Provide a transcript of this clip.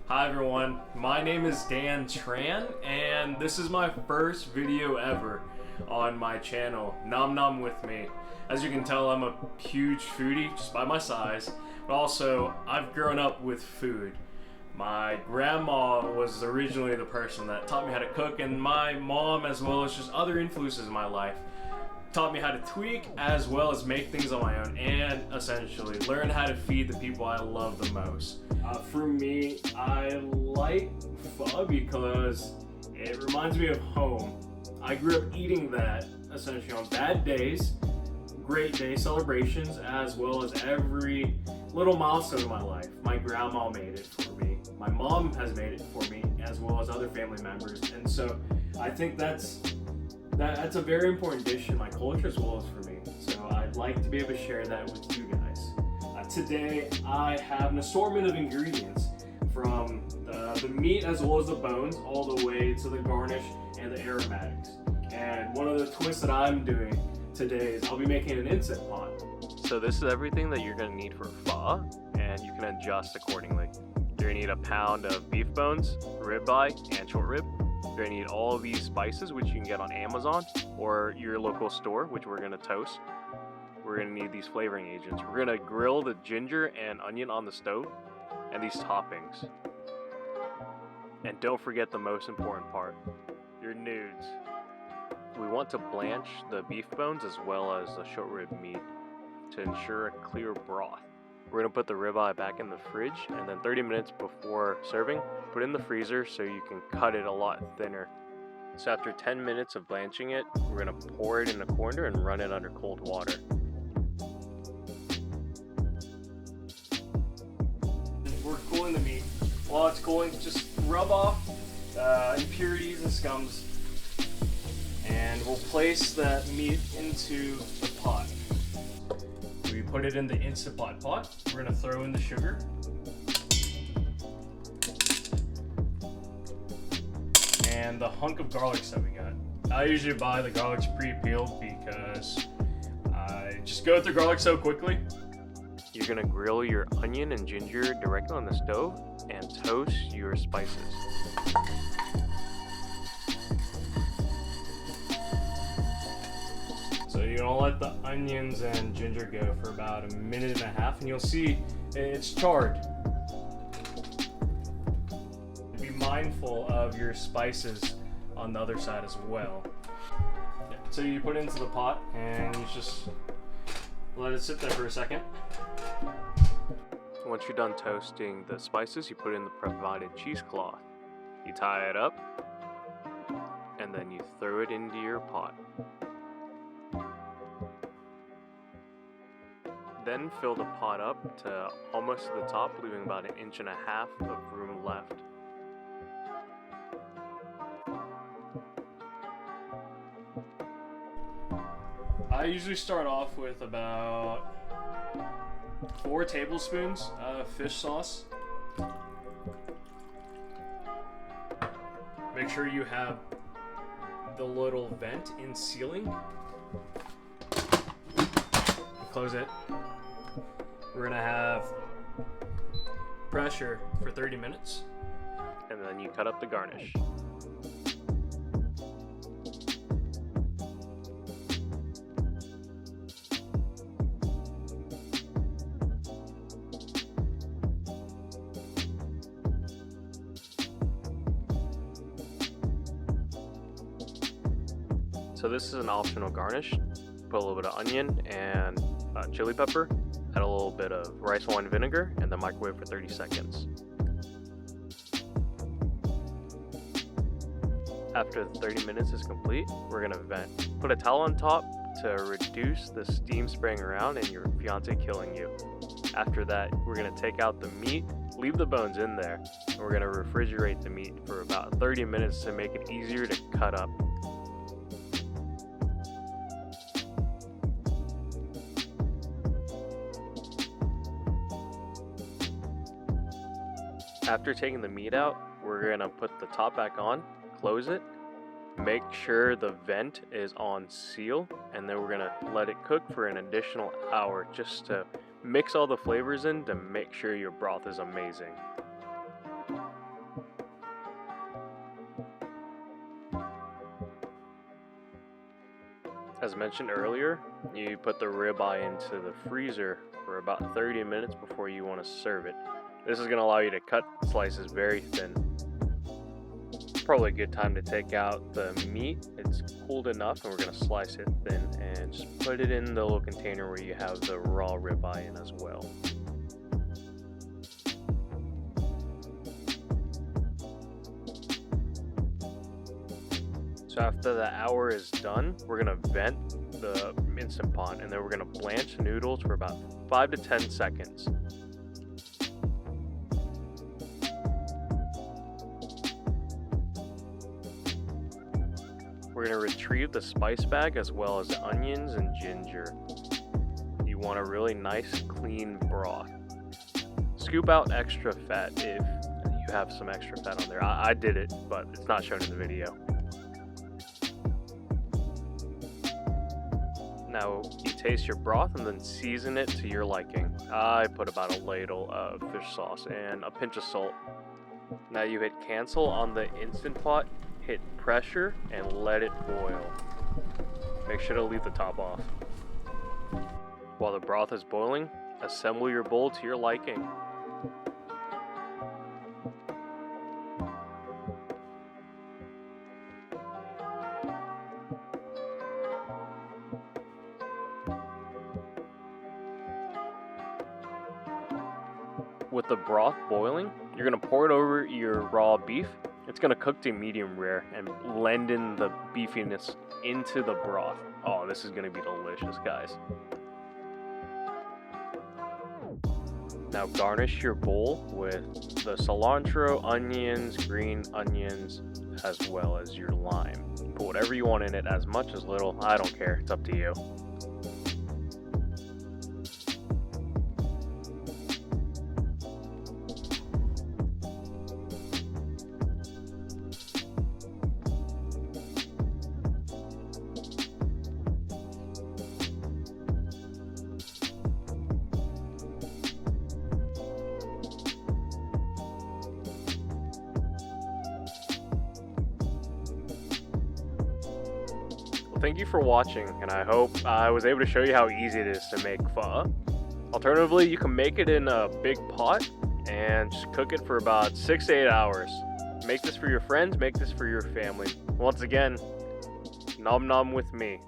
Hi everyone, my name is Dan Tran, and this is my first video ever on my channel, Nom Nom With Me. As you can tell, I'm a huge foodie just by my size, but also I've grown up with food. My grandma was originally the person that taught me how to cook, and my mom, as well as just other influences in my life, taught me how to tweak as well as make things on my own and essentially learn how to feed the people I love the most. For me, I like pho because it reminds me of home. I grew up eating that essentially on bad days, great day celebrations, as well as every little milestone in my life. My grandma made it for me. My mom has made it for me, as well as other family members. And so I think that's a very important dish in my culture as well as for me. So I'd like to be able to share that with you guys. Today I have an assortment of ingredients from the meat as well as the bones, all the way to the garnish and the aromatics. And one of the twists that I'm doing today is I'll be making an instant pot. So this is everything that you're going to need for pho, and you can adjust accordingly. You're going to need a pound of beef bones, ribeye, and short rib. You're going to need all of these spices, which you can get on Amazon or your local store, which we're going to toast. We're going to need these flavoring agents. We're going to grill the ginger and onion on the stove, and these toppings. And don't forget the most important part, your nudes. We want to blanch the beef bones as well as the short rib meat to ensure a clear broth. We're going to put the ribeye back in the fridge, and then 30 minutes before serving, put it in the freezer so you can cut it a lot thinner. So after 10 minutes of blanching it, we're going to pour it in a colander and run it under cold water. We're cooling the meat. While it's cooling, just rub off impurities and scums, and we'll place that meat into the pot. We put it in the Instant pot. We're gonna throw in the sugar. And the hunk of garlics that we got. I usually buy the garlics pre-peeled because I just go through garlic so quickly. You're gonna grill your onion and ginger directly on the stove and toast your spices. So you're gonna let the onions and ginger go for about 1.5 minutes, and you'll see it's charred. Be mindful of your spices on the other side as well. So you put it into the pot and you just let it sit there for a second. Once you're done toasting the spices, you put in the provided cheesecloth. You tie it up, and then you throw it into your pot. Then fill the pot up to almost to the top, leaving about 1.5 inches of room left. I usually start off with about 4 tablespoons of fish sauce. Make sure you have the little vent in sealing. Close it. We're gonna have pressure for 30 minutes. And then you cut up the garnish. So this is an optional garnish. Put a little bit of onion and chili pepper, add a little bit of rice wine vinegar, and then microwave for 30 seconds. After the 30 minutes is complete, we're gonna vent. Put a towel on top to reduce the steam spraying around and your fiance killing you. After that, we're gonna take out the meat, leave the bones in there, and we're gonna refrigerate the meat for about 30 minutes to make it easier to cut up. After taking the meat out, we're gonna put the top back on, close it, Make sure the vent is on seal, and then we're gonna let it cook for an additional hour just to mix all the flavors in to make sure your broth is amazing. As mentioned earlier, you put the ribeye into the freezer for about 30 minutes before you want to serve it. This is going to allow you to cut slices very thin. Probably a good time to take out the meat. It's cooled enough, and we're going to slice it thin and just put it in the little container where you have the raw ribeye in as well. So after the hour is done, we're going to vent the Instant Pot, and then we're going to blanch the noodles for about 5 to 10 seconds. We're going to retrieve the spice bag as well as the onions and ginger. You want a really nice clean broth. Scoop out extra fat if you have some extra fat on there. I did it, but it's not shown in the video. Now you taste your broth and then season it to your liking. I put about a ladle of fish sauce and a pinch of salt. Now you hit cancel on the Instant Pot, hit pressure, and let it boil. Make sure to leave the top off. While the broth is boiling, assemble your bowl to your liking. With the broth boiling, you're going to pour it over your raw beef. It's going to cook to medium rare and blend in the beefiness into the broth. Oh, this is going to be delicious, guys. Now garnish your bowl with the cilantro, onions, green onions, as well as your lime. Put whatever you want in it, as much as little, I don't care, it's up to you. Thank you for watching, and I hope I was able to show you how easy it is to make pho. Alternatively, you can make it in a big pot and just cook it for about 6 to 8 hours. Make this for your friends, make this for your family. Once again, nom nom with me.